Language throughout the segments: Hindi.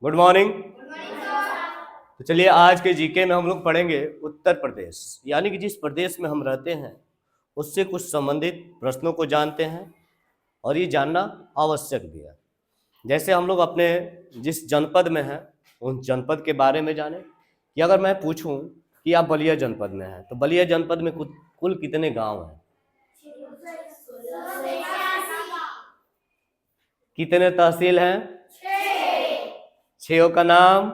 Good morning. तो चलिए आज के जीके में हम लोग पढ़ेंगे उत्तर प्रदेश, यानी कि जिस प्रदेश में हम रहते हैं उससे कुछ संबंधित प्रश्नों को जानते हैं और ये जानना आवश्यक भी है। जैसे हम लोग अपने जिस जनपद में हैं उन जनपद के बारे में जानें कि अगर मैं पूछूं कि आप बलिया जनपद में हैं तो बलिया जनपद में कुल कितने गांव हैं, कितने तहसील हैं, 6 का नाम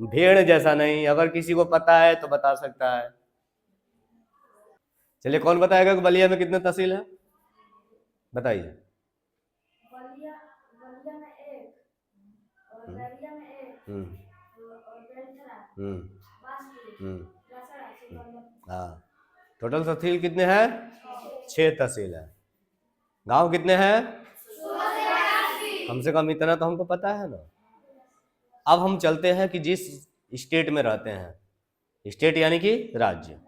भेड़ जैसा नहीं, अगर किसी को पता है तो बता सकता है। चलिए कौन बताएगा कि बलिया में कितने तहसील हैं, बताइए। बलिया में एक और बैरिया में एक और बेलथरा बांसुरी रसड़ा हाँ, टोटल तहसील कितने हैं? 6 तहसील है। गांव कितने हैं? कम से कम इतना तो हमको पता है ना। अब हम चलते हैं कि जिस स्टेट में रहते हैं, स्टेट यानी कि राज्य,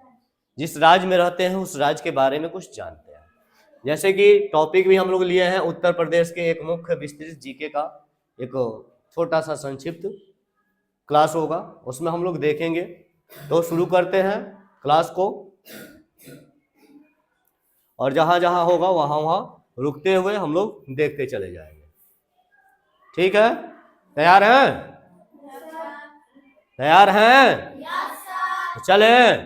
जिस राज्य में रहते हैं उस राज्य के बारे में कुछ जानते हैं। जैसे कि टॉपिक भी हम लोग लिए हैं उत्तर प्रदेश के एक मुख्य विस्तृत जीके का एक छोटा सा संक्षिप्त क्लास होगा, उसमें हम लोग देखेंगे। तो शुरू करते हैं क्लास को, और जहां जहां होगा वहां वहां रुकते हुए हम लोग देखते चले जाएंगे। ठीक है, तैयार हैं? तैयार हैं? चले।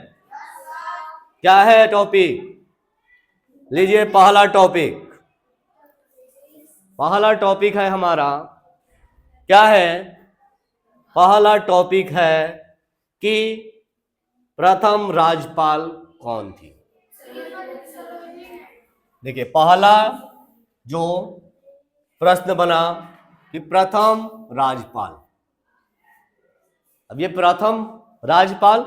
क्या है टॉपिक? लीजिए पहला टॉपिक है हमारा, क्या है? पहला टॉपिक है कि प्रथम राज्यपाल कौन थी। देखिए पहला जो प्रश्न बना कि प्रथम राज्यपाल, अब ये प्रथम राज्यपाल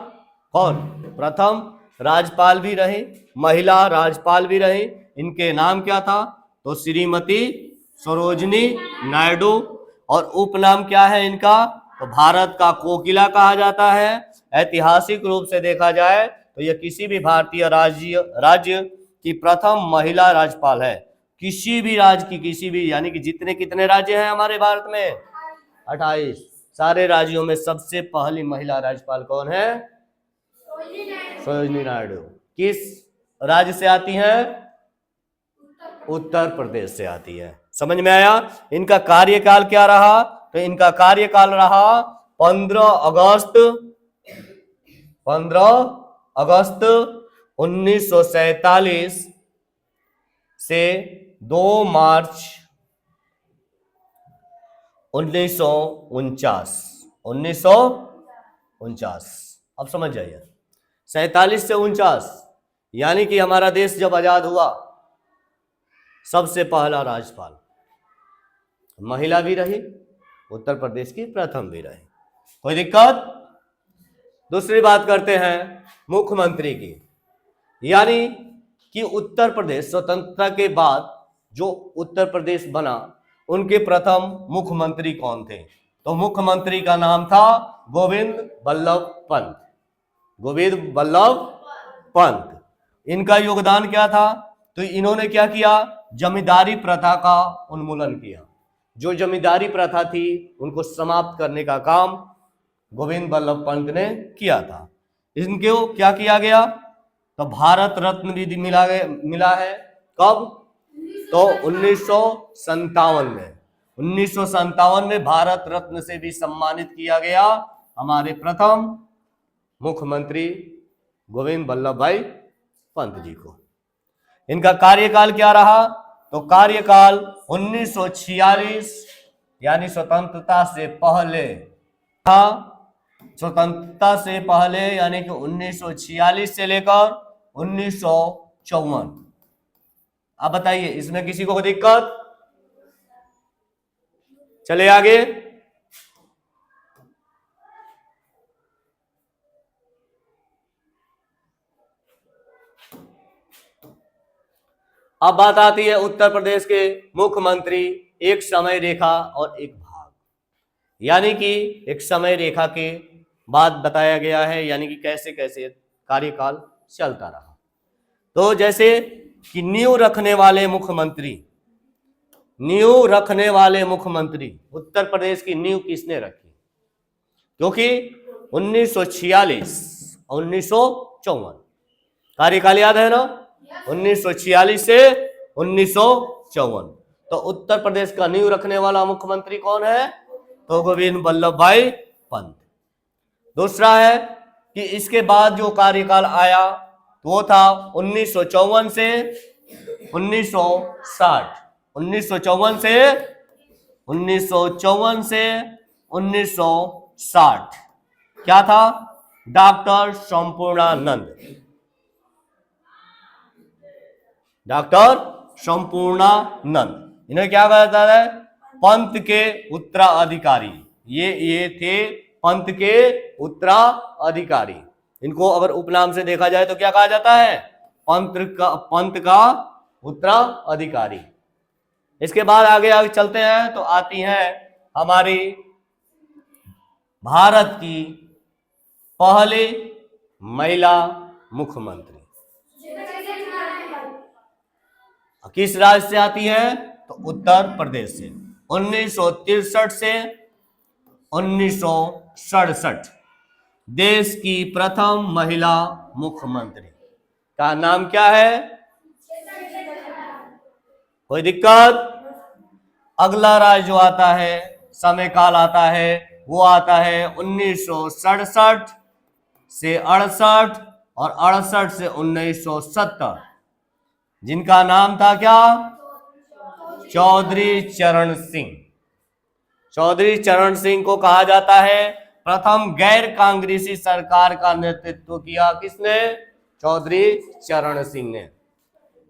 कौन? प्रथम राज्यपाल भी रहे, महिला राज्यपाल भी रहे, इनके नाम क्या था? तो श्रीमती सरोजिनी नायडू। और उपनाम क्या है इनका? तो भारत का कोकिला कहा जाता है। ऐतिहासिक रूप से देखा जाए तो यह किसी भी भारतीय राज्य की प्रथम महिला राज्यपाल है। किसी भी राज्य की, किसी भी, यानी कि जितने कितने राज्य हैं हमारे भारत में? 28। सारे राज्यों में सबसे पहली महिला राज्यपाल कौन है? सरोजिनी नायडू। किस राज्य से आती हैं? उत्तर प्रदेश से आती है। समझ में आया? इनका कार्यकाल क्या रहा? तो इनका कार्यकाल रहा 15 अगस्त 1947 से 2 मार्च 1949। अब समझ जाइए, 47 से 49, यानी कि हमारा देश जब आजाद हुआ सबसे पहला राज्यपाल महिला भी रही, उत्तर प्रदेश की प्रथम भी रही। कोई दिक्कत? दूसरी बात करते हैं मुख्यमंत्री की, यानी कि उत्तर प्रदेश स्वतंत्रता के बाद जो उत्तर प्रदेश बना उनके प्रथम मुख्यमंत्री कौन थे? तो मुख्यमंत्री का नाम था गोविंद बल्लभ पंत। गोविंद बल्लभ पंत। इनका योगदान क्या था? तो इन्होंने क्या किया? जमींदारी प्रथा का उन्मूलन किया। जो जमींदारी प्रथा थी उनको समाप्त करने का काम गोविंद बल्लभ पंत ने किया था। इनको क्या किया गया? तो भारत रत्न भी मिला है। कब? तो 1957 में। 1957 में भारत रत्न से भी सम्मानित किया गया हमारे प्रथम मुख्यमंत्री गोविंद बल्लभ भाई पंत जी को। इनका कार्यकाल क्या रहा? तो कार्यकाल 1946 यानी स्वतंत्रता से पहले था। स्वतंत्रता से पहले यानी कि 1946 से लेकर 1954। अब बताइए इसमें किसी को दिक्कत? चले आगे। अब बात आती है उत्तर प्रदेश के मुख्यमंत्री एक समय रेखा और एक भाग, यानी कि एक समय रेखा के बाद बताया गया है, यानी कि कैसे कैसे कार्यकाल चलता रहा। तो जैसे कि नींव रखने वाले मुख्यमंत्री, नींव रखने वाले मुख्यमंत्री, उत्तर प्रदेश की नींव किसने रखी? क्योंकि 1946 और 1954 कार्यकाल याद है ना, 1946 से 1954। तो उत्तर प्रदेश का नींव रखने वाला मुख्यमंत्री कौन है? तो गोविंद बल्लभ भाई पंत। दूसरा है कि इसके बाद जो कार्यकाल आया वो था 1954 से 1960, 1954 से 1960। क्या था? Doctor Sampurnanand, doctor Sampurnanand. इन्हें क्या कहा जाता है? पंत के उत्तराधिकारी। ये थे पंत के उत्तराधिकारी। इनको अगर उपनाम से देखा जाए तो क्या कहा जाता है? पंत का उत्तराधिकारी। इसके बाद आगे चलते हैं तो आती हैं हमारी भारत की पहली महिला मुख्यमंत्री। किस राज्य से आती है? तो उत्तर प्रदेश से। 1963 से 1967 देश की प्रथम महिला मुख्यमंत्री का नाम क्या है? कोई दिक्कत? अगला राज्य जो आता है, समय काल आता है, वो आता है 1967 से 68 और 68 से 1970, जिनका नाम था क्या? चौधरी चरण सिंह। चौधरी चरण सिंह को कहा जाता है प्रथम गैर कांग्रेसी सरकार का नेतृत्व किया किसने? चौधरी चरण सिंह ने।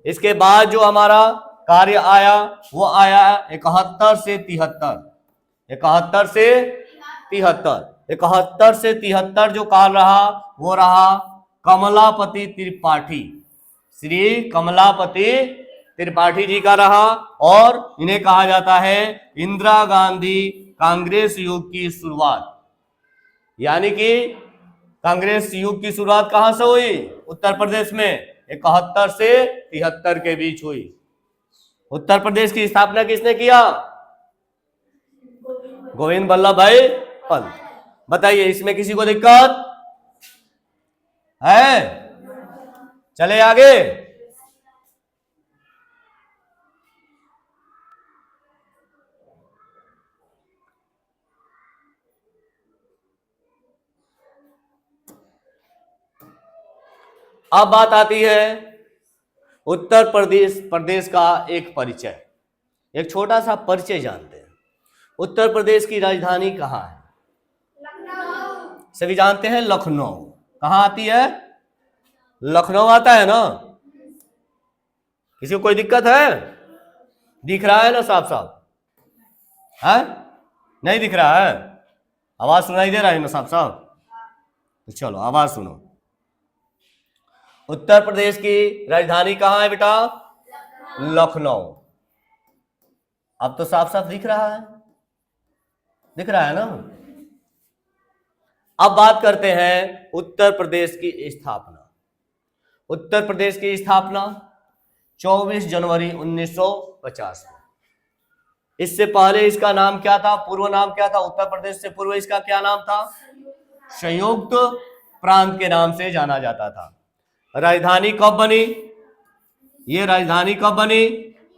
इसके बाद जो हमारा कार्य आया वो आया 71 से 73। 71 से 73, 71 से 73 जो काल रहा वो रहा कमलापति त्रिपाठी, श्री कमलापति त्रिपाठी जी का रहा। और इन्हें कहा जाता है इंदिरा गांधी कांग्रेस युग की शुरुआत। यानी कि कांग्रेस युग की शुरुआत कहां से हुई? उत्तर प्रदेश में 71 से 73 के बीच हुई। उत्तर प्रदेश की स्थापना किसने किया? गोविंद बल्लभ भाई पंत। बताइए इसमें किसी को दिक्कत है? चले आगे। अब बात आती है उत्तर प्रदेश का एक परिचय, एक छोटा सा परिचय जानते हैं। उत्तर प्रदेश की राजधानी कहाँ है? सभी जानते हैं, लखनऊ। कहाँ आती है? लखनऊ आता है ना। किसी को कोई दिक्कत है? दिख रहा है ना साफ साफ? है? नहीं दिख रहा है? आवाज सुनाई दे रहा है ना साफ साफ? तो चलो आवाज सुनो। उत्तर प्रदेश की राजधानी कहाँ है बेटा? लखनऊ। अब तो साफ साफ दिख रहा है, दिख रहा है ना। अब बात करते हैं उत्तर प्रदेश की स्थापना। उत्तर प्रदेश की स्थापना 24 जनवरी 1950 में। इससे पहले इसका नाम क्या था? पूर्व नाम क्या था? उत्तर प्रदेश से पूर्व इसका क्या नाम था? संयुक्त प्रांत के नाम से जाना जाता था। राजधानी कब बनी? ये राजधानी कब बनी?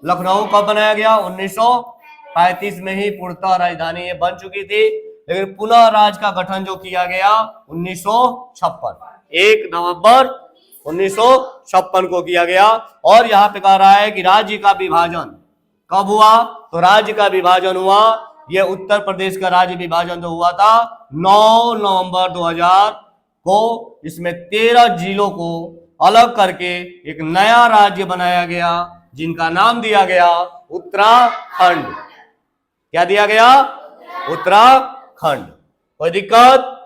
लखनऊ कब बनाया गया? 1935 में ही पूर्णतः राजधानी ये बन चुकी थी, लेकिन पुनः राज्य का गठन जो किया गया 1956, 1 नवंबर 1956 को किया गया। और यहाँ पे कह रहा है कि राज्य का विभाजन कब हुआ? तो राज्य का विभाजन हुआ, ये उत्तर प्रदेश का राज्य विभाजन जो हुआ था 9 नवंबर 2000 को। इसमें 13 जिलों को अलग करके एक नया राज्य बनाया गया, जिनका नाम दिया गया उत्तराखंड। क्या दिया गया? उत्तराखंड। कोई दिक्कत?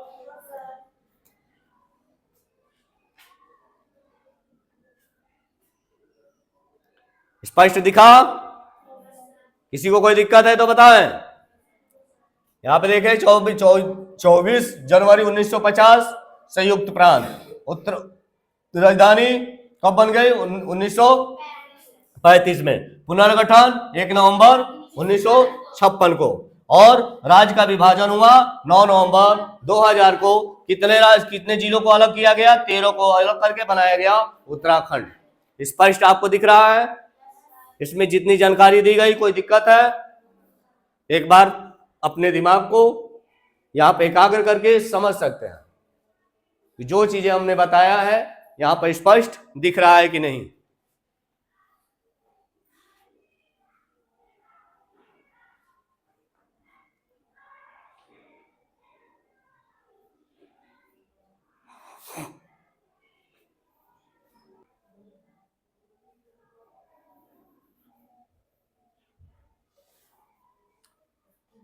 स्पष्ट दिखा? किसी को कोई दिक्कत है तो बताएं। यहां पे देखें 24 जनवरी 1950 संयुक्त प्रांत। उत्तर राजधानी कब बन गई? 1935 में। पुनर्गठन 1 नवंबर 1956 को। और राज्य का विभाजन हुआ 9 नवंबर 2000 को। कितने जिलों को अलग किया गया? 13 को अलग करके बनाया गया उत्तराखंड। स्पष्ट आपको दिख रहा है? इसमें जितनी जानकारी दी गई, कोई दिक्कत है? एक बार अपने दिमाग को यहां पे एकाग्र करके समझ सकते हैं कि जो चीजें हमने बताया है यहां पर स्पष्ट दिख रहा है कि नहीं।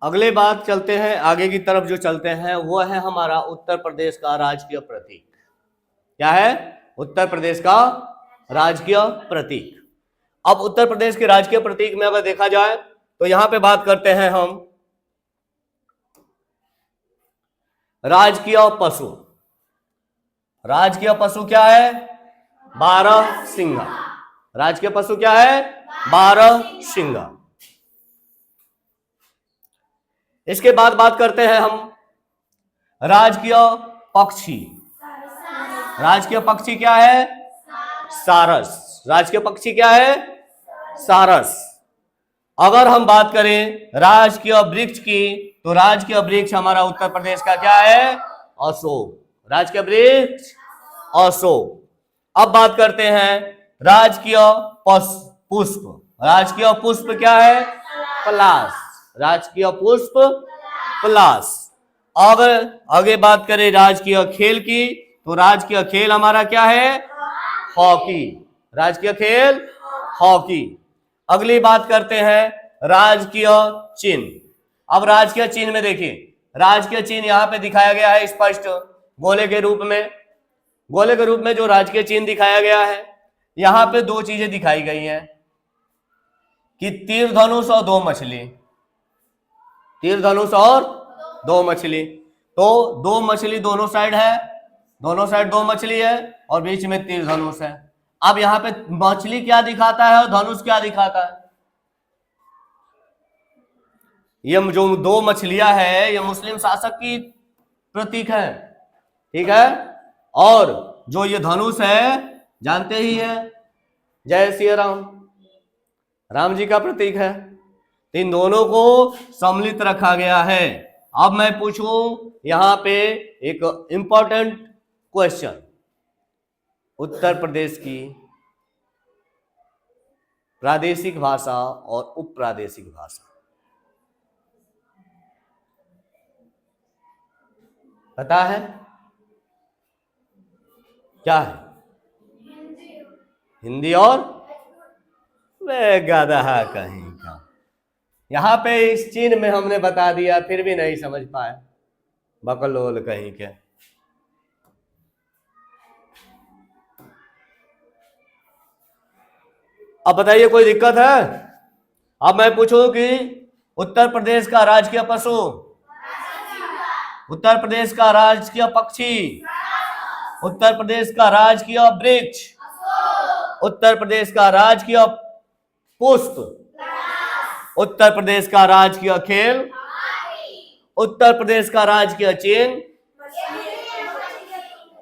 अगले बात चलते हैं, आगे की तरफ जो चलते हैं वो है हमारा उत्तर प्रदेश का राजकीय प्रतीक। क्या है? उत्तर प्रदेश का राजकीय प्रतीक। अब उत्तर प्रदेश के राजकीय प्रतीक में अगर देखा जाए तो यहां पे बात करते हैं हम राजकीय पशु। राजकीय पशु क्या है? 12 सिंगा। राजकीय पशु क्या है? 12 सिंगा। इसके बाद बात करते हैं हम राजकीय पक्षी। राजकीय पक्षी क्या है? सारस। राजकीय पक्षी क्या है? सारस। अगर हम बात करें राजकीय वृक्ष की तो राजकीय वृक्ष हमारा उत्तर प्रदेश का क्या है? अशोक। राजकीय वृक्ष अशोक। अब बात करते हैं राजकीय पुष्प। राजकीय पुष्प क्या है? पलाश। राजकीय पुष्प पलाश। अगर आगे बात करें राजकीय खेल की तो राजकीय खेल हमारा क्या है? हॉकी। राजकीय खेल हॉकी। अगली बात करते हैं राजकीय चिन्ह। अब राजकीय चिन्ह में देखिए, राजकीय चिन्ह यहां पे दिखाया गया है स्पष्ट गोले के रूप में। गोले के रूप में जो राजकीय चिन्ह दिखाया गया है, यहां पे दो चीजें दिखाई गई हैं कि तीर धनुष और दो मछली। तीर धनुष और दो मछली। तो दो मछली दोनों साइड है, दोनों साइड दो मछली है और बीच में तीर धनुष है। अब यहां पे मछली क्या दिखाता है और धनुष क्या दिखाता है? ये जो दो मछलियां है ये मुस्लिम शासक की प्रतीक है, ठीक है। और जो ये धनुष है जानते ही है, जय श्री राम, राम जी का प्रतीक है। इन दोनों को सम्मिलित रखा गया है। अब मैं पूछूं यहां पे एक इंपॉर्टेंट क्वेश्चन, उत्तर प्रदेश की प्रादेशिक भाषा और उप प्रादेशिक भाषा पता है क्या है? हिंदी और वे गधा कहीं का। यहां पे इस चिन्ह में हमने बता दिया फिर भी नहीं समझ पाए, बकलोल कहीं के। अब बताइए कोई दिक्कत है? अब मैं पूछूं कि उत्तर प्रदेश का राजकीय पशु, उत्तर प्रदेश का राजकीय पक्षी, उत्तर प्रदेश का राजकीय वृक्ष, उत्तर प्रदेश का राजकीय पुष्प, उत्तर प्रदेश का राजकीय खेल, उत्तर प्रदेश का राजकीय चिन्ह,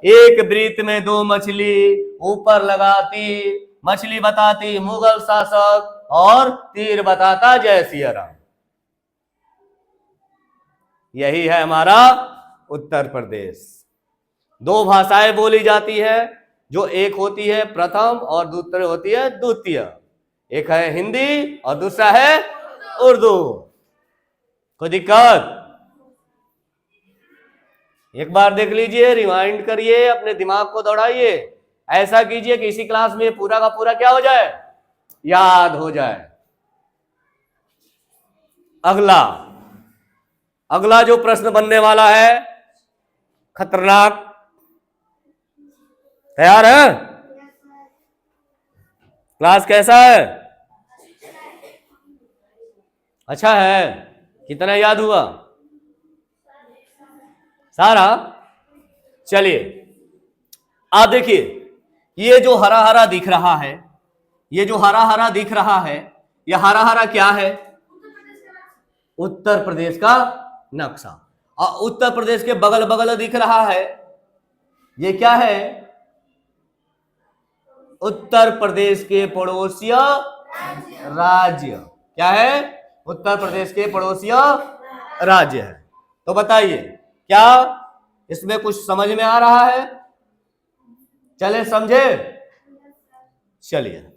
एक वृत्त में दो मछली, ऊपर लगाती मछली बताती मुगल शासक और तीर बताता जय श्री राम। यही है हमारा उत्तर प्रदेश। दो भाषाएं बोली जाती है, जो एक होती है प्रथम और दूसरी होती है द्वितीय। एक है हिंदी और दूसरा है उर्दू। कोई दिक्कत? एक बार देख लीजिए, रिवाइंड करिए, अपने दिमाग को दौड़ाइए, ऐसा कीजिए कि इसी क्लास में पूरा का पूरा क्या हो जाए, याद हो जाए। अगला जो प्रश्न बनने वाला है खतरनाक, तैयार है? क्लास कैसा है? अच्छा है। कितना याद हुआ? सारा? चलिए आप देखिए, ये जो हरा हरा दिख रहा है, ये जो हरा हरा दिख रहा है, ये हरा हरा क्या है? उत्तर प्रदेश का नक्शा। और उत्तर प्रदेश के बगल बगल दिख रहा है, ये क्या है? उत्तर प्रदेश के पड़ोसी राज्य। क्या है? उत्तर प्रदेश के पड़ोसी राज्य है। तो बताइए क्या इसमें कुछ समझ में आ रहा है? चले समझे। चलिए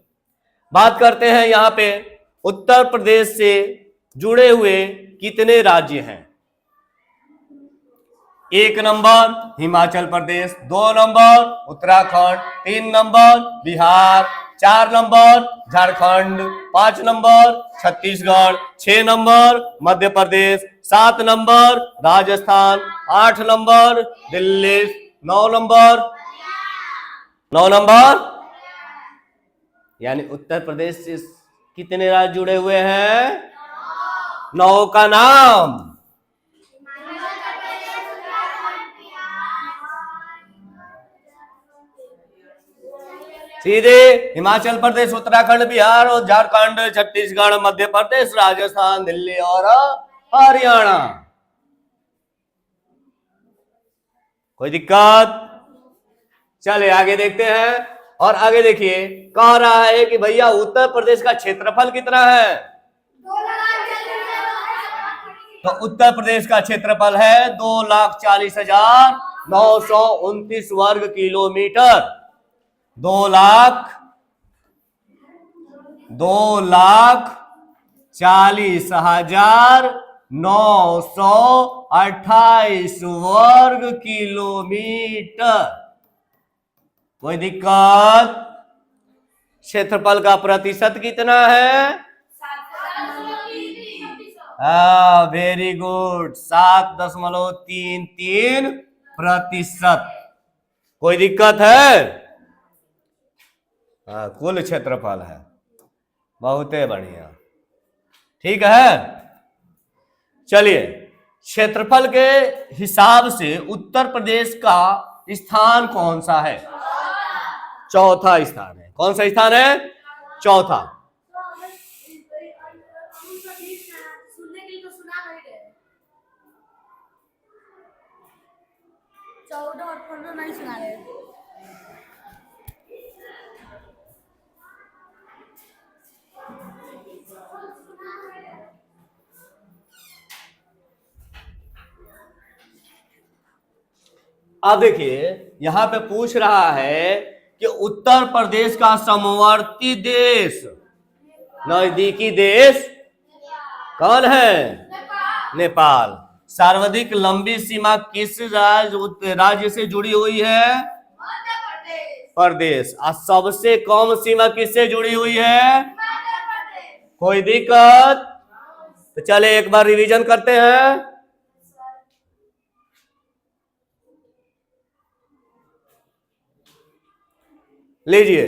बात करते हैं यहां पे उत्तर प्रदेश से जुड़े हुए कितने राज्य हैं। 1 number Himachal Pradesh, 2 number Uttarakhand, 3 number Bihar, 4 number Jharkhand, 5 number Chhattisgarh, 6 number Madhya Pradesh, 7 number Rajasthan, 8 number Delhi, 9 number यानी उत्तर प्रदेश से कितने राज्य जुड़े हुए हैं? 9 का नाम। सीधे हिमाचल प्रदेश, उत्तराखंड, बिहार और झारखंड, छत्तीसगढ़, मध्य प्रदेश, राजस्थान, दिल्ली और हरियाणा। कोई दिक्कत? चले आगे देखते हैं। और आगे देखिए कह रहा है कि भैया उत्तर प्रदेश का क्षेत्रफल कितना है? तो उत्तर प्रदेश का क्षेत्रफल है 2,40,929 वर्ग किलोमीटर। 2,40,928 वर्ग किलोमीटर। कोई दिक्कत? क्षेत्रफल का प्रतिशत कितना है? Very good, 7.33%। कोई दिक्कत है? कुल क्षेत्रफल है। बहुत ही बढ़िया, ठीक है। चलिए क्षेत्रफल के हिसाब से उत्तर प्रदेश का स्थान कौन सा है? चौथा स्थान है। कौन सा स्थान है? चौथा। सुनने के लिए तो सुना नहीं रहे। 14 और 15 नहीं सुना रहे। अब देखिए यहां पे पूछ रहा है कि उत्तर प्रदेश का समवर्ती देश, नजदीकी देश कौन है? नेपाल। सर्वाधिक लंबी सीमा किस राज्य से जुड़ी हुई है? प्रदेश। और सबसे कम सीमा किससे जुड़ी हुई है? कोई दिक्कत? तो चले एक बार रिवीजन करते हैं। लीजिए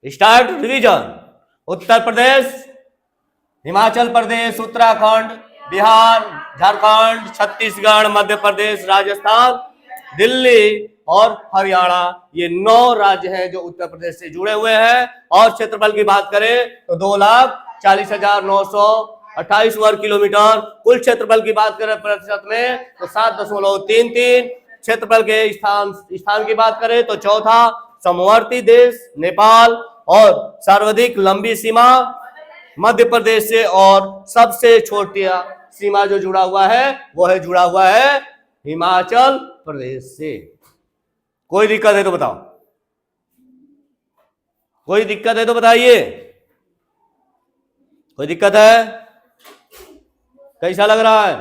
स्टार्ट रिवीजन। उत्तर प्रदेश, हिमाचल प्रदेश, उत्तराखंड, बिहार, झारखंड, छत्तीसगढ़, मध्य प्रदेश, राजस्थान, दिल्ली और हरियाणा, ये 9 राज्य हैं जो उत्तर प्रदेश से जुड़े हुए हैं। और क्षेत्रफल की बात करें तो 2,40,928 वर्ग किलोमीटर। कुल क्षेत्रफल की बात करें प्रतिशत में तो 7.33। क्षेत्रफल के स्थान की बात करें तो चौथा। समवर्ती देश नेपाल और सर्वाधिक लंबी सीमा मध्य प्रदेश से, और सबसे छोटी सीमा जो जुड़ा हुआ है वो है जुड़ा हुआ है हिमाचल प्रदेश से। कोई दिक्कत है तो बताओ, कोई दिक्कत है तो बताइए। कोई दिक्कत है? कैसा लग रहा है?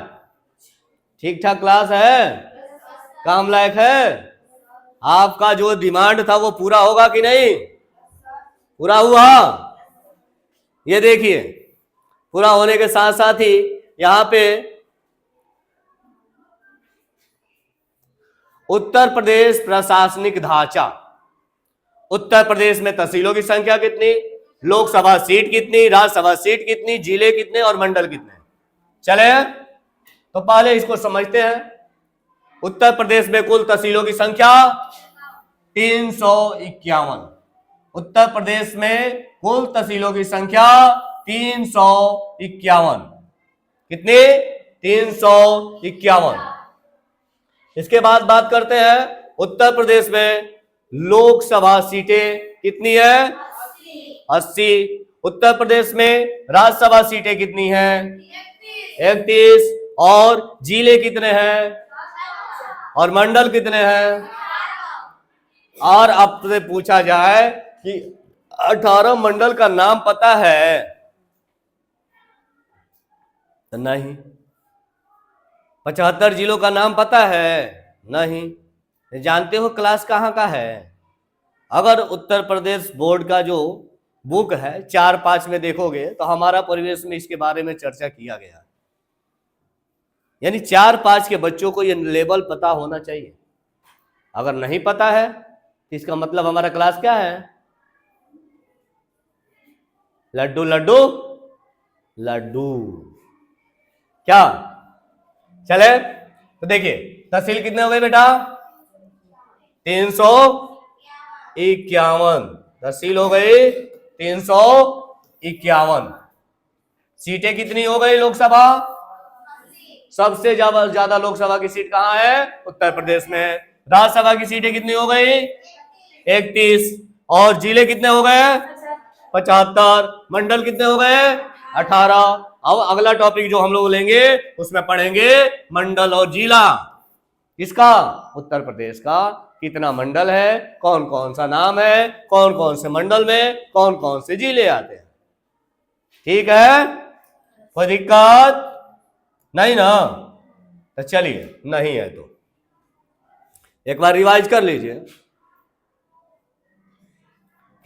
ठीक ठाक क्लास है? काम लायक है? आपका जो डिमांड था वो पूरा होगा कि नहीं? पूरा हुआ? ये देखिए पूरा होने के साथ साथ ही यहां पे उत्तर प्रदेश प्रशासनिक ढांचा। उत्तर प्रदेश में तहसीलों की संख्या कितनी, लोकसभा सीट कितनी, राज्यसभा सीट कितनी, जिले कितने और मंडल कितने। चले तो पहले इसको समझते हैं। उत्तर प्रदेश में कुल तहसीलों की संख्या 351। उत्तर प्रदेश में कुल तहसीलों की संख्या 351। कितनी? 351। इसके बाद बात करते हैं उत्तर प्रदेश में लोकसभा सीटें कितनी है? 80। उत्तर प्रदेश में राज्यसभा सीटें कितनी हैं? 31। और जिले कितने हैं? और मंडल कितने हैं? और आपसे पूछा जाए कि 18 मंडल का नाम पता है? नहीं। 75 जिलों का नाम पता है? नहीं। जानते हो क्लास कहाँ का है? अगर उत्तर प्रदेश बोर्ड का जो बुक है 4-5 में देखोगे तो हमारा परिवेश में इसके बारे में चर्चा किया गया है। यानी 4-5 के बच्चों को ये लेवल पता होना चाहिए। अगर नहीं पता है तो इसका मतलब हमारा क्लास क्या है? लड्डू लड्डू लड्डू। क्या चले? तो देखिए तहसील कितने हो गए बेटा? 351 तहसील हो गई। 351। सीटें कितनी हो गई लोकसभा? सबसे ज्यादा लोकसभा की सीट कहां है? उत्तर प्रदेश में। राज्यसभा की सीटें कितनी हो गई? 31। और जिले कितने हो गए? 75। मंडल कितने हो गए? 18। अब अगला टॉपिक जो हम लोग लेंगे उसमें पढ़ेंगे मंडल और जिला। किसका? उत्तर प्रदेश का। कितना मंडल है, कौन कौन सा नाम है, कौन कौन से मंडल में कौन कौन से जिले आते हैं। ठीक है? कोई दिक्कत नहीं ना? तो चलिए, नहीं है तो एक बार रिवाइज कर लीजिए।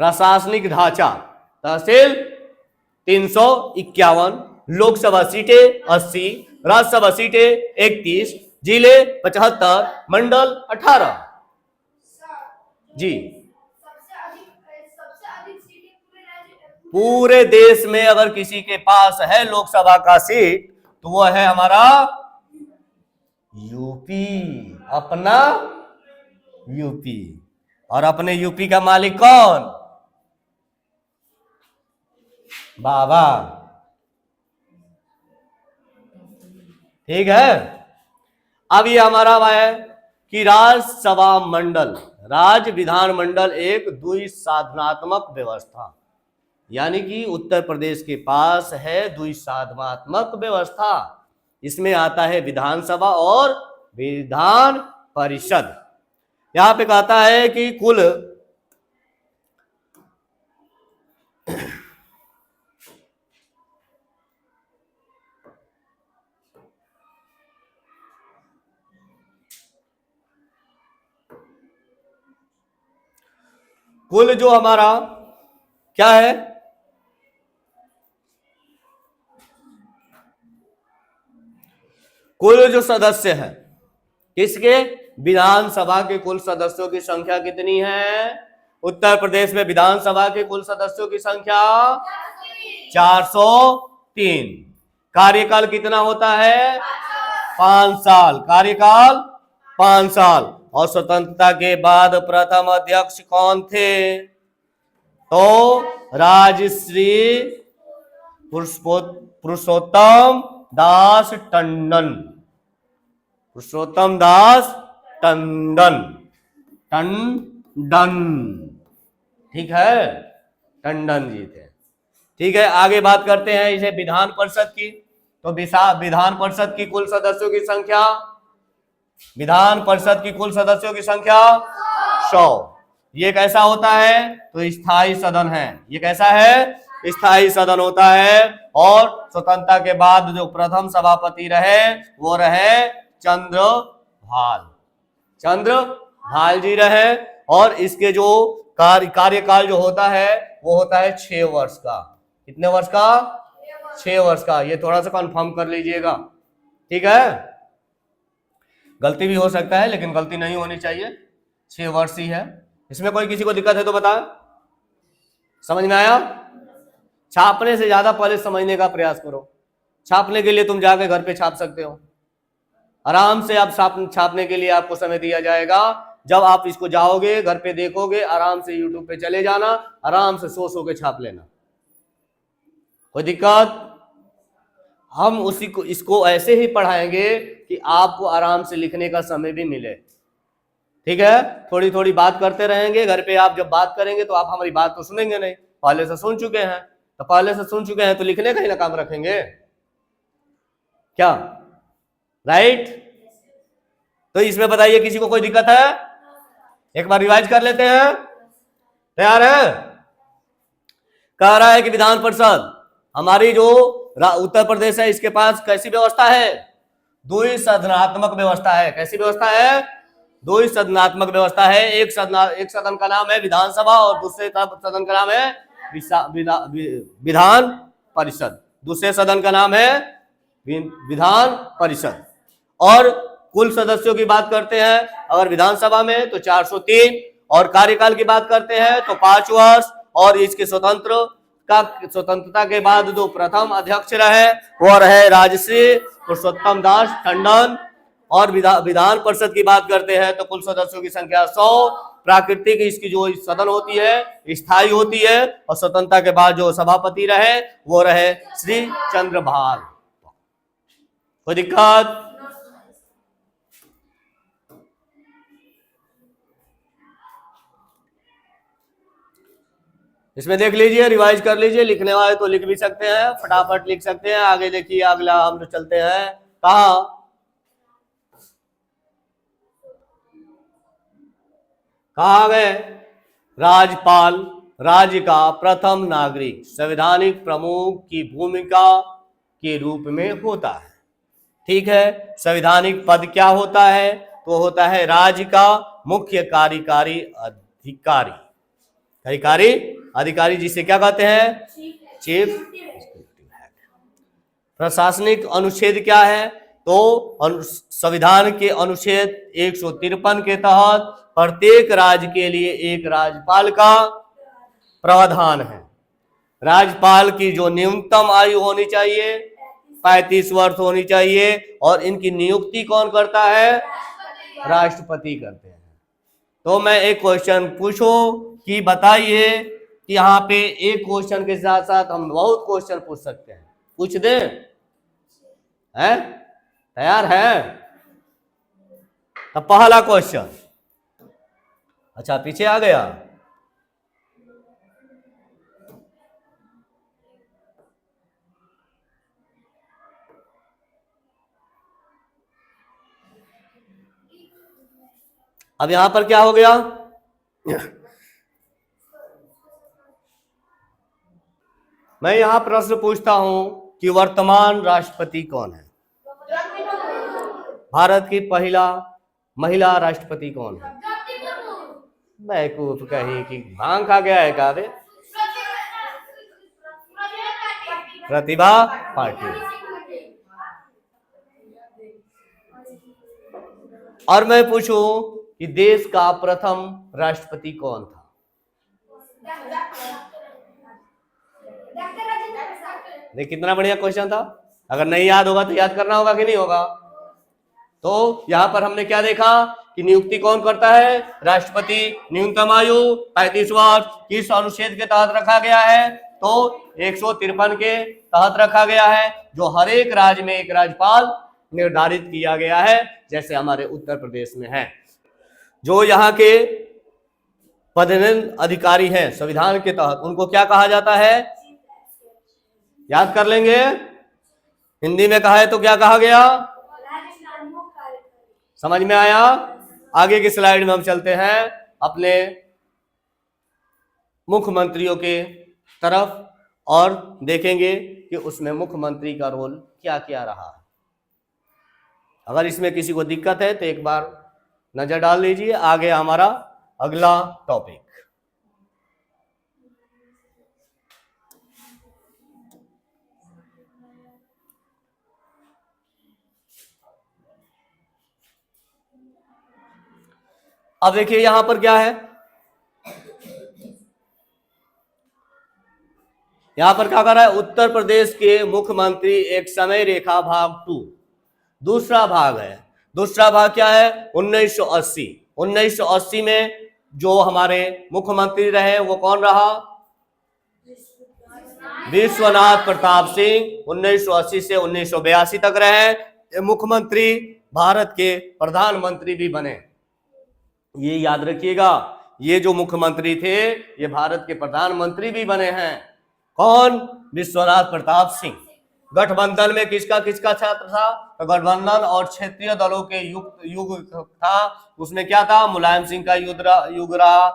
प्रशासनिक ढांचा तहसील 351, लोकसभा सीटें 80, राज्यसभा सीटें 31, जिले 75, मंडल 18। जी सबसे अधिक सीटें पूरे देश में अगर किसी के पास है लोकसभा का सीट तो वो है हमारा यूपी। अपना यूपी। और अपने यूपी का मालिक कौन? बाबा। ठीक है? अब ये हमारा है कि राज्यसभा मंडल, राज्य विधान मंडल एक द्विसाधनात्मक व्यवस्था, यानी कि उत्तर प्रदेश के पास है द्विसाधनात्मक व्यवस्था। इसमें आता है विधानसभा और विधान परिषद। यहां पे कहता है कि कुल जो हमारा क्या है, कुल जो सदस्य है किसके? विधानसभा के कुल सदस्यों की संख्या कितनी है? उत्तर प्रदेश में विधानसभा के कुल सदस्यों की संख्या 403। कार्यकाल कितना होता है? 5 साल। कार्यकाल 5 साल। और स्वतंत्रता के बाद प्रथम अध्यक्ष कौन थे? तो राजश्री पुरुषोत्तम दास टंडन। पुरुषोत्तम दास टंडन। टंडन। ठीक है? टंडन जी थे। ठीक है, आगे बात करते हैं इसे विधान परिषद की। तो विधान परिषद की कुल सदस्यों की संख्या, विधान परिषद की कुल सदस्यों की संख्या 100। ये कैसा होता है? तो स्थायी सदन है। ये कैसा है? स्थायी सदन होता है। और स्वतंत्रता के बाद जो प्रथम सभापति रहे वो रहे चंद्रभाल। चंद्रभाल जी रहे। और इसके जो कार्यकाल जो होता है वो होता है 6 वर्ष का। कितने वर्ष का? 6 वर्ष का। ये थोड़ा सा कंफर्म कर लीजिएगा। ठीक है? गलती भी हो सकता है लेकिन गलती नहीं होनी चाहिए। 6 वर्ष ही है। इसमें कोई किसी को दिक्कत है तो बताएं। समझ में आया? छापने से ज्यादा पहले समझने का प्रयास करो। छापने के लिए तुम जाके घर पे छाप सकते हो आराम से। आप छापने के लिए आपको समय दिया जाएगा। जब आप इसको जाओगे घर पे देखोगे, आराम से यूट्यूब पे चले जाना, आराम से सो के छाप लेना। कोई दिक्कत? हम उसी को इसको ऐसे ही पढ़ाएंगे कि आपको आराम से लिखने का समय भी मिले। ठीक है, थोड़ी थोड़ी बात करते रहेंगे। घर पे आप जब बात करेंगे तो आप हमारी बात तो सुनेंगे नहीं, पहले से सुन चुके हैं, तो पहले से सुन चुके हैं तो लिखने का ही ना काम रखेंगे क्या? राइट? तो इसमें बताइए किसी को कोई दिक्कत है? एक बार रिवाइज कर लेते हैं, तैयार है? कह रहा है कि विधान परिषद हमारी जो उत्तर प्रदेश है इसके पास कैसी व्यवस्था है? द्विसदनात्मक व्यवस्था है। कैसी व्यवस्था है? द्विसदनात्मक व्यवस्था है। एक सदन का नाम है विधानसभा और दूसरे सदन का नाम है विधान परिषद। दूसरे सदन का नाम है विधान परिषद। और कुल सदस्यों की बात करते हैं अगर विधानसभा में तो 403, और कार्यकाल की बात करते हैं तो 5 वर्ष। और इसके स्वतंत्रता के बाद जो प्रथम अध्यक्ष रहे वो रहे राजश्री पुरुषोत्तम दास टंडन। और विधान परिषद की बात करते हैं तो कुल सदस्यों की संख्या 100। प्राकृतिक इसकी जो सदन होती है स्थायी होती है, और स्वतंत्रता के बाद जो सभापति रहे वो रहे श्री चंद्रभाल। कोई दिक्कत? इसमें देख लीजिए, रिवाइज कर लीजिए। लिखने वाले तो लिख भी सकते हैं, फटाफट लिख सकते हैं। आगे देखिए, अगला हम तो चलते हैं कहा गए? राज्यपाल राज्य का प्रथम नागरिक संवैधानिक प्रमुख की भूमिका के रूप में होता है। ठीक है, संवैधानिक पद क्या होता है? तो होता है राज्य का मुख्य कार्यकारी अधिकारी। कार्यकारी अधिकारी जिसे क्या कहते हैं? चीफ। प्रशासनिक अनुच्छेद क्या है? तो संविधान के अनुच्छेद 153 के तहत प्रत्येक राज्य के लिए एक राज्यपाल का प्रावधान है। राज्यपाल की जो न्यूनतम आयु होनी चाहिए 35 वर्ष होनी चाहिए, और इनकी नियुक्ति कौन करता है? राष्ट्रपति करते हैं। तो मैं एक क्वेश्चन पूछूं कि बताइए कि यहाँ पे एक क्वेश्चन के साथ साथ हम बहुत क्वेश्चन पूछ सकते हैं, पूछ दें? हैं? तैयार है? तो पहला क्वेश्चन, अच्छा पीछे आ गया। अब यहां पर क्या हो गया? मैं यहां प्रश्न पूछता हूं कि वर्तमान राष्ट्रपति कौन है? भारत की पहला महिला राष्ट्रपति कौन है? बेवकूफ कहीं कि भांग खा गया है का? प्रतिभा पाटिल। और मैं पूछूं कि देश का प्रथम राष्ट्रपति कौन था? देख कितना बढ़िया क्वेश्चन था। अगर नहीं याद होगा तो याद करना होगा कि नहीं होगा? तो यहां पर हमने क्या देखा कि नियुक्ति कौन करता है? राष्ट्रपति। न्यूनतम आयु 35 वर्ष किस अनुच्छेद के तहत रखा गया है? तो 153 के तहत रखा गया है, जो हर एक राज्य में एक राज्यपाल निर्धारित किया गया है, जैसे हमारे उत्तर प्रदेश में है। जो यहाँ के पदोन्नत अधिकारी हैं संविधान के तहत, उनको क्या कहा जाता है? याद कर लेंगे। हिंदी में कहा है तो क्या कहा गया? समझ में आया? आगे की स्लाइड में हम चलते हैं अपने मुख्यमंत्रियों के तरफ और देखेंगे कि उसमें मुख्यमंत्री का रोल क्या क्या रहा है। अगर इसमें किसी को दिक्कत है तो एक बार नजर डाल लीजिए। आगे हमारा अगला टॉपिक, अब देखिए यहां पर क्या है। यहां पर क्या कर रहा है? उत्तर प्रदेश के मुख्यमंत्री एक समय रेखा भाग 2 दूसरा भाग है। दूसरा भाग क्या है? 1980। 1980 में जो हमारे मुख्यमंत्री रहे वो कौन रहा? विश्वनाथ प्रताप सिंह 1980 से 1982 तक रहे। ये मुख्यमंत्री भारत के प्रधानमंत्री भी बने। ये याद रखिएगा, ये जो मुख्यमंत्री थे ये भारत के प्रधानमंत्री भी बने हैं। कौन? विश्वनाथ प्रताप सिंह। गठबंधन में किसका किसका छात्र था? तो गठबंधन और क्षेत्रीय दलों के युग था। उसमें क्या था? मुलायम सिंह का युग रहा,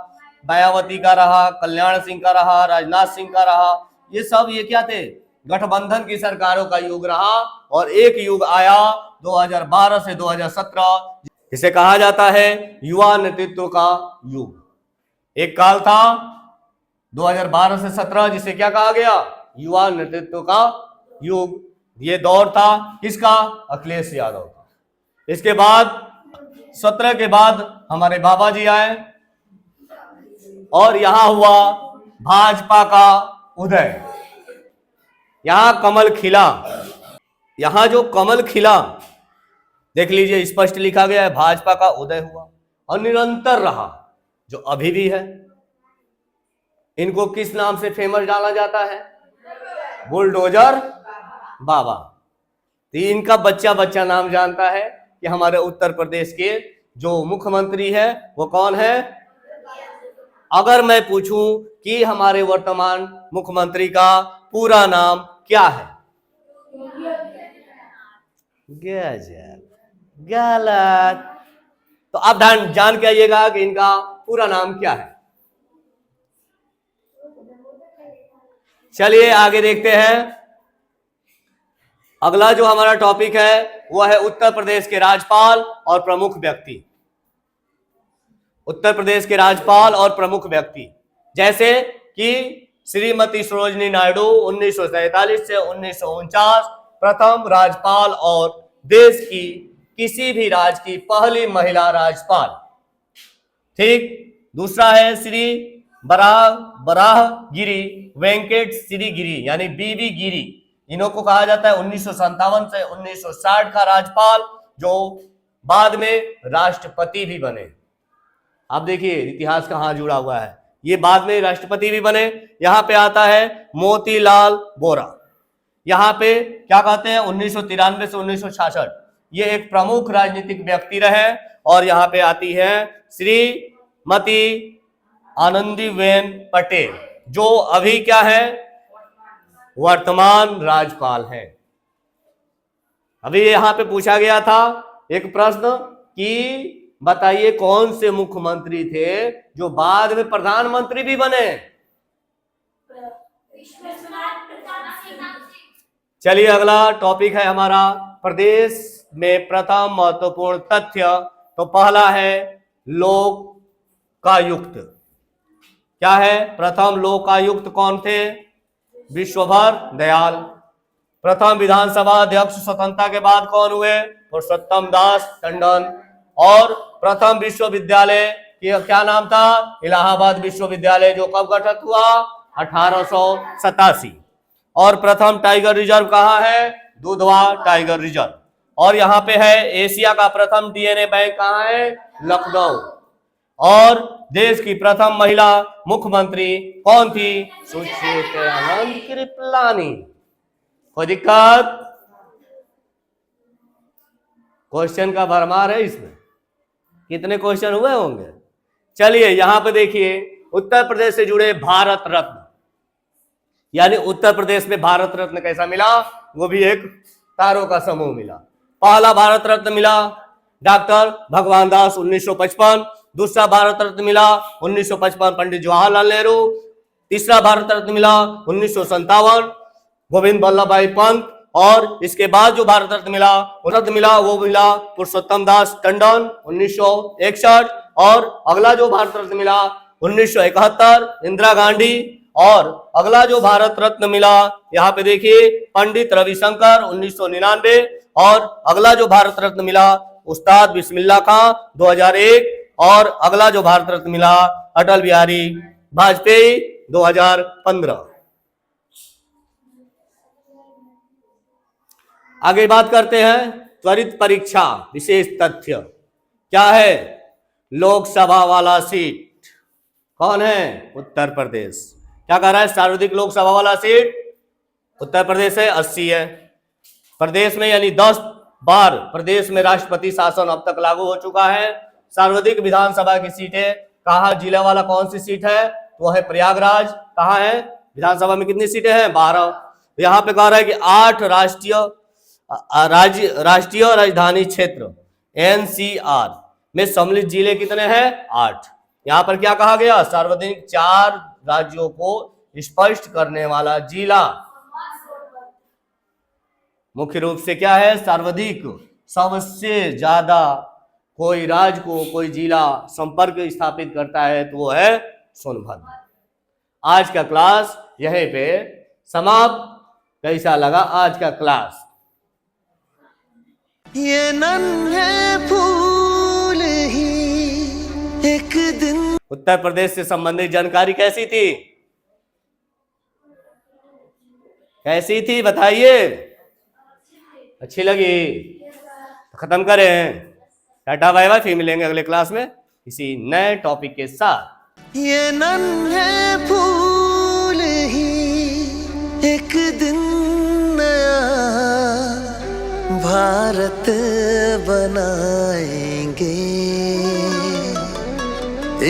मायावती का रहा, कल्याण सिंह का रहा, राजनाथ सिंह का रहा। ये सब ये क्या थे? गठबंधन की सरकारों का युग रहा। और एक युग आया 2012 से 2017, इसे कहा जाता है युवा नेतृत्व का युग। एक काल था 2012 से 17 जिसे क्या कहा गया? युवा नेतृत्व का युग। ये दौर था किसका? अखिलेश यादव का। इसके बाद 17 के बाद हमारे बाबा जी आए और यहां हुआ भाजपा का उदय। यहां कमल खिला। यहां जो कमल खिला देख लीजिए, स्पष्ट लिखा गया है, भाजपा का उदय हुआ और निरंतर रहा, जो अभी भी है। इनको किस नाम से फेमस डाला जाता है? बुलडोजर बाबा। तो इनका बच्चा बच्चा नाम जानता है कि हमारे उत्तर प्रदेश के जो मुख्यमंत्री है वो कौन है? अगर मैं पूछूं कि हमारे वर्तमान मुख्यमंत्री का पूरा नाम क्या है? गजब, गलत। तो आप जान के आइएगा कि इनका पूरा नाम क्या है। चलिए आगे देखते हैं। अगला जो हमारा टॉपिक है वह है उत्तर प्रदेश के राज्यपाल और प्रमुख व्यक्ति। उत्तर प्रदेश के राज्यपाल और प्रमुख व्यक्ति जैसे कि श्रीमती सरोजिनी नायडू 1947 से 1949 प्रथम राज्यपाल और देश की किसी भी राज्य की पहली महिला राज्यपाल। ठीक। दूसरा है श्री बराहगिरी वेंकट श्री गिरी यानी बीवी गिरी। इन्हों को कहा जाता है 1957 से 1960 का राज्यपाल, जो बाद में राष्ट्रपति भी बने। आप देखिए इतिहास कहां जुड़ा हुआ है। ये बाद में राष्ट्रपति भी बने। यहां पे आता है मोतीलाल वोरा। यहां पे क्या कहते हैं? 1993 से 1966 ये एक प्रमुख राजनीतिक व्यक्ति रहे। और यहां पे आती है श्रीमती आनंदीबेन पटेल, जो अभी क्या है? वर्तमान राज्यपाल है। अभी यहां पे पूछा गया था एक प्रश्न कि बताइए कौन से मुख्यमंत्री थे जो बाद में प्रधानमंत्री भी बने? विश्वनाथ प्रताप सिंह। चलिए अगला टॉपिक है हमारा प्रदेश में प्रथम महत्वपूर्ण तथ्य। तो पहला है लोकायुक्त। क्या है? प्रथम लोकायुक्त कौन थे? विश्वभर दयाल। प्रथम विधानसभा अध्यक्ष स्वतंत्रता के बाद कौन हुए? पुरुषोत्तम दास टंडन। और प्रथम विश्वविद्यालय क्या नाम था? इलाहाबाद विश्वविद्यालय, जो कब गठित हुआ? 1887। और प्रथम टाइगर रिजर्व कहाँ है? Dudhwa tiger reserve. और यहाँ पे है एशिया का प्रथम डीएनए बैंक कहाँ है? लखनऊ। और देश की प्रथम महिला मुख्यमंत्री कौन थी? सुचेतानंद कृपलानी। कोई दिक्कत? क्वेश्चन का भरमार है इसमें। कितने क्वेश्चन हुए होंगे? चलिए यहां पे देखिए, उत्तर प्रदेश से जुड़े भारत रत्न, यानी उत्तर प्रदेश में भारत रत्न कैसा मिला? वो भी एक तारों का समूह मिला। पहला भारत रत्न मिला डॉक्टर भगवान दास 1955। दूसरा भारत रत्न मिला 1955 पंडित जवाहरलाल नेहरू। तीसरा भारत रत्न मिला 1957 गोविंद बल्लभ भाई पंत। और इसके बाद जो भारत रत्न मिला वो मिला पुरुषोत्तम दास टंडन 1961। और अगला जो भारत रत्न मिला 1971 इंदिरा गांधी। और अगला जो भारत रत्न मिला यहाँ पे देखिए पंडित रविशंकर 1999। और अगला जो भारत रत्न मिला उस्ताद बिस्मिल्लाह खां 2001। और अगला जो भारत रत्न मिला अटल बिहारी वाजपेयी 2015। आगे बात करते हैं त्वरित परीक्षा विशेष तथ्य। क्या है? लोकसभा वाला सीट कौन है? उत्तर प्रदेश। क्या कह रहा है? सर्वाधिक लोकसभा वाला सीट उत्तर प्रदेश है 80 है। प्रदेश में यानी 10 बार प्रदेश में राष्ट्रपति शासन अब तक लागू हो चुका है। सर्वाधिक विधानसभा की सीटें कहाँ, जिला वाला कौन सी सीट है, तो है प्रयागराज। कहाँ है विधानसभा में, कितनी सीटें हैं, 12। यहाँ पे कह रहा है कि 8 राष्ट्रीय राजधानी क्षेत्र NCR में सम्मिलित जिले कितने हैं, 8। यहाँ पर क्या कहा गया, सार्वजनिक 4 राज्यों को स्पष्ट करने वाला जिला। मुख्य रूप से क्या है, सर्वाधिक, सबसे ज्यादा कोई राज्य को कोई जिला संपर्क स्थापित करता है तो वो है सोनभद्र। आज का क्लास यहीं पे समाप्त। कैसा लगा आज का क्लास? ये नन्हे फूल ही एक दिन। उत्तर प्रदेश से संबंधित जानकारी कैसी थी, कैसी थी बताइए? अच्छी लगी? तो खत्म करें। टाटा बाय बाय, फिर मिलेंगे अगले क्लास में किसी नए टॉपिक के साथ। ये नन्हे फूल ही एक दिन नया भारत बनाएंगे,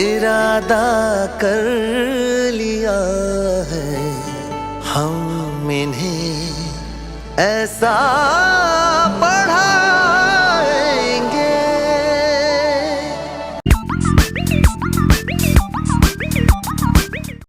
इरादा कर लिया है हम इन्हें ऐसा